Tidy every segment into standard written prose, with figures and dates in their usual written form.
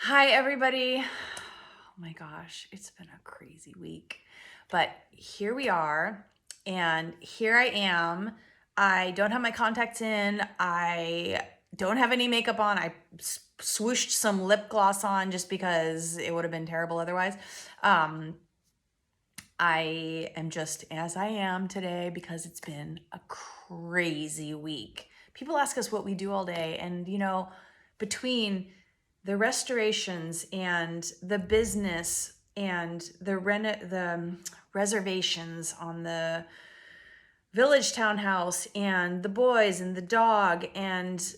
Hi, everybody. Oh my gosh, it's been a crazy week. But here we are, and here I am. I don't have my contacts in. I don't have any makeup on. I swooshed some lip gloss on just because it would have been terrible otherwise. Um, I am just as I am today because it's been a crazy week. People ask us what we do all day, and between the restorations and the business and the reservations on the village townhouse and the boys and the dog and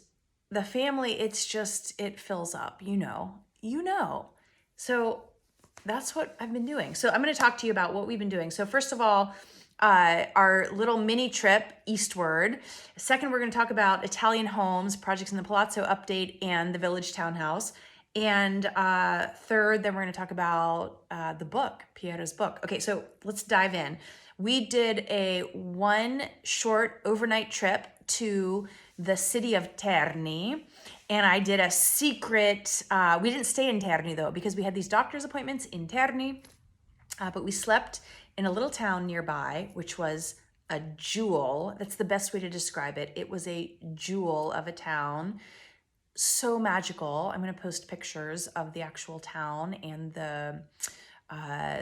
the family, it fills up, So that's what I've been doing. So I'm going to talk to you about what we've been doing. So first of all, our little mini trip eastward. Second, we're going to talk about Italian homes, projects in the Palazzo update, and the village townhouse. And third, then we're going to talk about the book, Piero's book. Okay, so let's dive in. We did a one short overnight trip to the city of Terni, and I did a secret. We didn't stay in Terni though, because we had these doctor's appointments in Terni, but we slept in a little town nearby, which was a jewel. That's the best way to describe it. It was a jewel of a town. So magical. I'm going to post pictures of the actual town and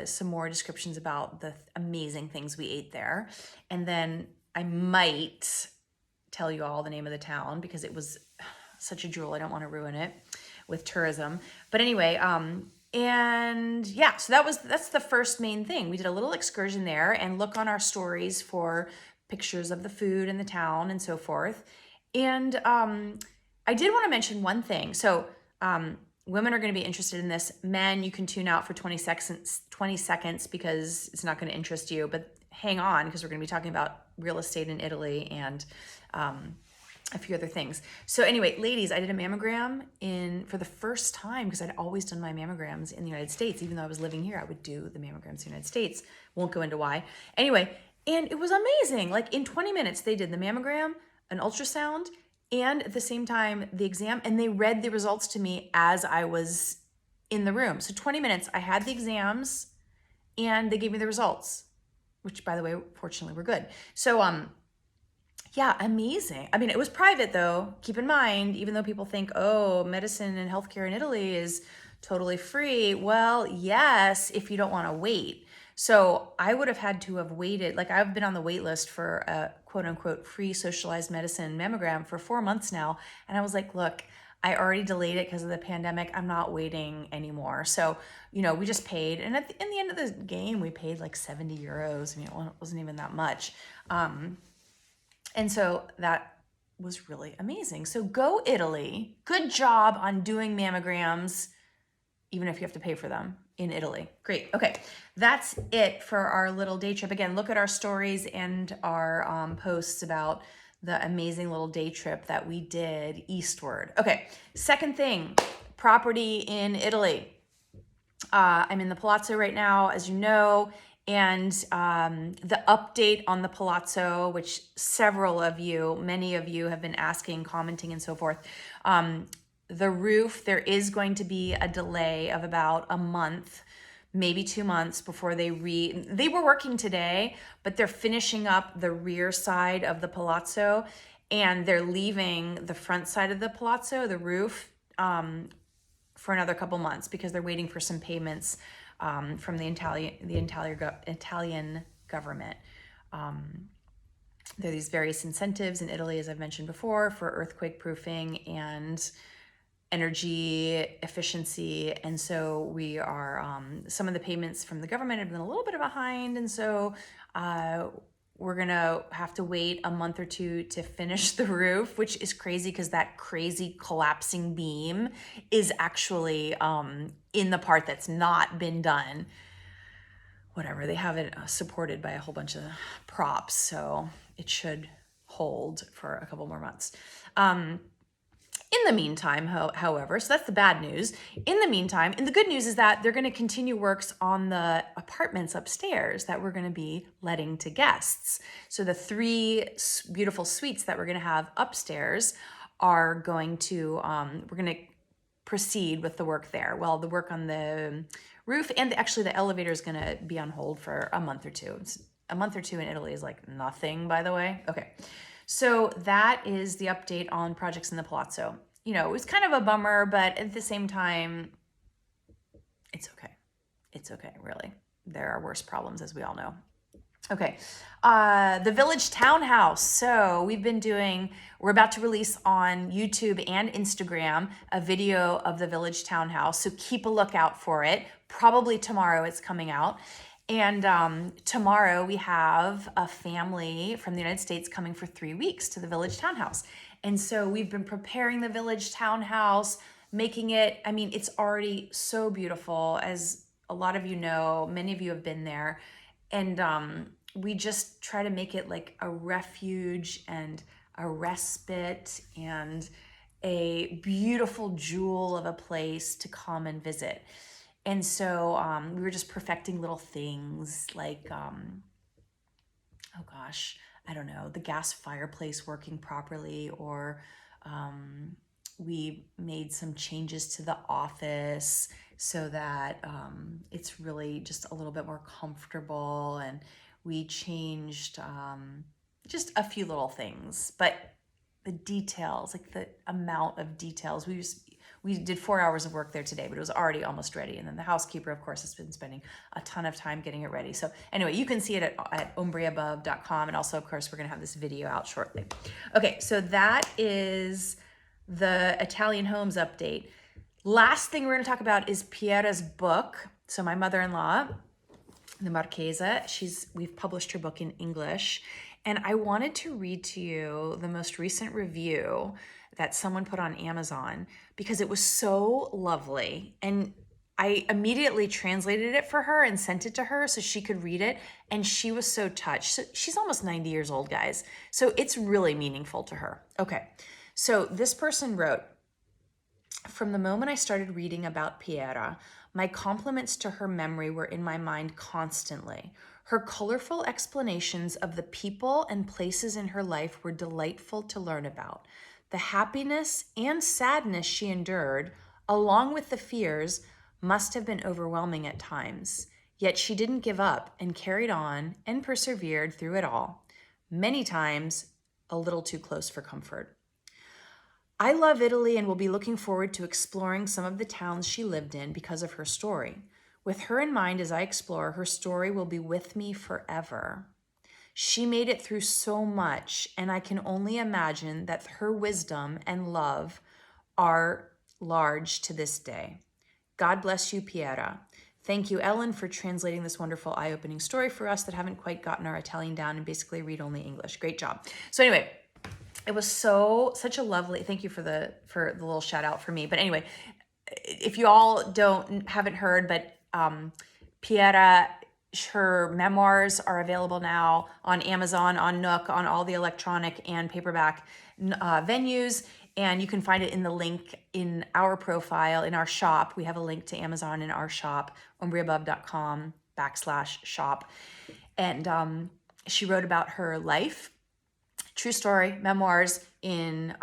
some more descriptions about the amazing things we ate there. And then I might tell you all the name of the town because it was such a jewel. I don't want to ruin it with tourism. But anyway, and yeah, so that's the first main thing. We did a little excursion there, and look on our stories for pictures of the food and the town and so forth. And I did want to mention one thing. So women are going to be interested in this. Men, you can tune out for 20 seconds because it's not going to interest you. But hang on, because we're going to be talking about real estate in Italy and a few other things. So anyway, ladies, I did a mammogram for the first time because I'd always done my mammograms in the United States. Even though I was living here, I would do the mammograms in the United States. Won't go into why. Anyway, and it was amazing. Like in 20 minutes, they did the mammogram, an ultrasound, and at the same time, the exam, and they read the results to me as I was in the room. So 20 minutes, I had the exams and they gave me the results, which by the way, fortunately were good. So, yeah, amazing. I mean, it was private though. Keep in mind, even though people think, oh, medicine and healthcare in Italy is totally free. Well, yes, if you don't want to wait. So I would have had to have waited. Like I've been on the wait list for a quote unquote free socialized medicine mammogram for 4 months now. And I was like, look, I already delayed it because of the pandemic. I'm not waiting anymore. So, we just paid. And in the end of the game, we paid like 70 euros. I mean, it wasn't even that much. And so that was really amazing. So go Italy. Good job on doing mammograms, even if you have to pay for them in Italy. Great. Okay. That's it for our little day trip. Again, look at our stories and our posts about the amazing little day trip that we did eastward. Okay. Second thing, property in Italy. I'm in the Palazzo right now, as you know, and the update on the Palazzo, which many of you have been asking, commenting, and so forth. The roof, there is going to be a delay of about a month, maybe 2 months before they were working today, but they're finishing up the rear side of the Palazzo, and they're leaving the front side of the Palazzo, the roof, for another couple months because they're waiting for some payments from the Italian government. There are these various incentives in Italy, as I've mentioned before, for earthquake proofing and energy efficiency. And so we are, some of the payments from the government have been a little bit behind. And so we're going to have to wait a month or two to finish the roof, which is crazy because that crazy collapsing beam is actually in the part that's not been done. Whatever, they have it supported by a whole bunch of props, so it should hold for a couple more months. In the meantime, however, so that's the bad news. In the meantime, and the good news is that they're going to continue works on the apartments upstairs that we're going to be letting to guests. So the 3 beautiful suites that we're going to have upstairs are going to, we're going to proceed with the work there. Well, the work on the roof and actually the elevator is going to be on hold for a month or two. A month or two in Italy is like nothing, by the way. Okay. So that is the update on projects in the Palazzo. You know, it was kind of a bummer, but at the same time, it's okay. It's okay, really. There are worse problems, as we all know. Okay, the Village Townhouse. So we're about to release on YouTube and Instagram a video of the Village Townhouse. So keep a lookout for it. Probably tomorrow it's coming out. And tomorrow we have a family from the United States coming for 3 weeks to the Village Townhouse. And so we've been preparing the Village Townhouse, making it, I mean, it's already so beautiful. As a lot of you know, many of you have been there. And we just try to make it like a refuge and a respite and a beautiful jewel of a place to come and visit. And so we were just perfecting little things like, oh gosh, I don't know, the gas fireplace working properly, or we made some changes to the office so that it's really just a little bit more comfortable. And we changed just a few little things, but the details, like the amount of details, we did 4 hours of work there today, but it was already almost ready. And then the housekeeper, of course, has been spending a ton of time getting it ready. So anyway, you can see it at ombreabove.com. And also, of course, we're going to have this video out shortly. Okay, so that is the Italian homes update. Last thing we're going to talk about is Piera's book. So my mother-in-law, the Marchesa, we've published her book in English. And I wanted to read to you the most recent review that someone put on Amazon because it was so lovely. And I immediately translated it for her and sent it to her so she could read it. And she was so touched. So she's almost 90 years old, guys. So it's really meaningful to her. Okay. So this person wrote, "From the moment I started reading about Piera, my compliments to her memory were in my mind constantly. Her colorful explanations of the people and places in her life were delightful to learn about. The happiness and sadness she endured, along with the fears, must have been overwhelming at times. Yet she didn't give up and carried on and persevered through it all, many times a little too close for comfort. I love Italy and will be looking forward to exploring some of the towns she lived in because of her story. With her in mind as I explore, her story will be with me forever. She made it through so much, and I can only imagine that her wisdom and love are large to this day. God bless you, Piera. Thank you, Ellen, for translating this wonderful eye-opening story for us that haven't quite gotten our Italian down and basically read only English. Great job." So anyway, it was such a lovely, thank you for the little shout out for me. But anyway, if you all haven't heard, but Piera, her memoirs are available now on Amazon, on Nook, on all the electronic and paperback venues. And you can find it in the link in our profile, in our shop. We have a link to Amazon in our shop, ombreabove.com/shop. And she wrote about her life, true story, memoirs in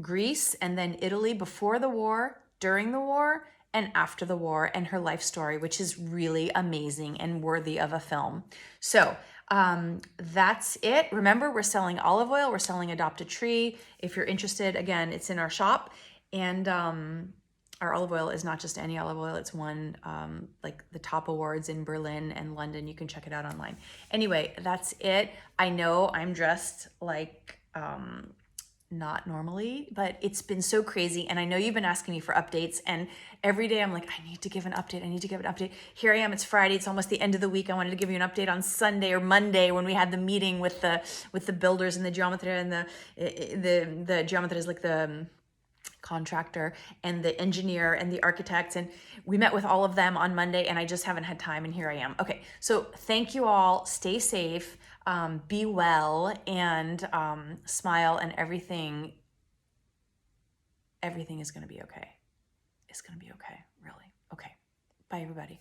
Greece and then Italy before the war, during the war, and after the war, and her life story, which is really amazing and worthy of a film. So that's it. Remember, we're selling olive oil. We're selling Adopt a Tree. If you're interested, again, it's in our shop. And our olive oil is not just any olive oil. It's won like the top awards in Berlin and London. You can check it out online. Anyway, that's it. I know I'm dressed like not normally, but it's been so crazy. And I know you've been asking me for updates, and every day I'm like, I need to give an update. I need to give an update. Here I am. It's Friday. It's almost the end of the week. I wanted to give you an update on Sunday or Monday when we had the meeting with the builders and the geometry, and the geometry is like the contractor and the engineer and the architects, and we met with all of them on Monday, and I just haven't had time, and here I am. Okay, so thank you all. Stay safe, be well, and smile, and everything is going to be okay. It's going to be okay, really. Okay, bye everybody.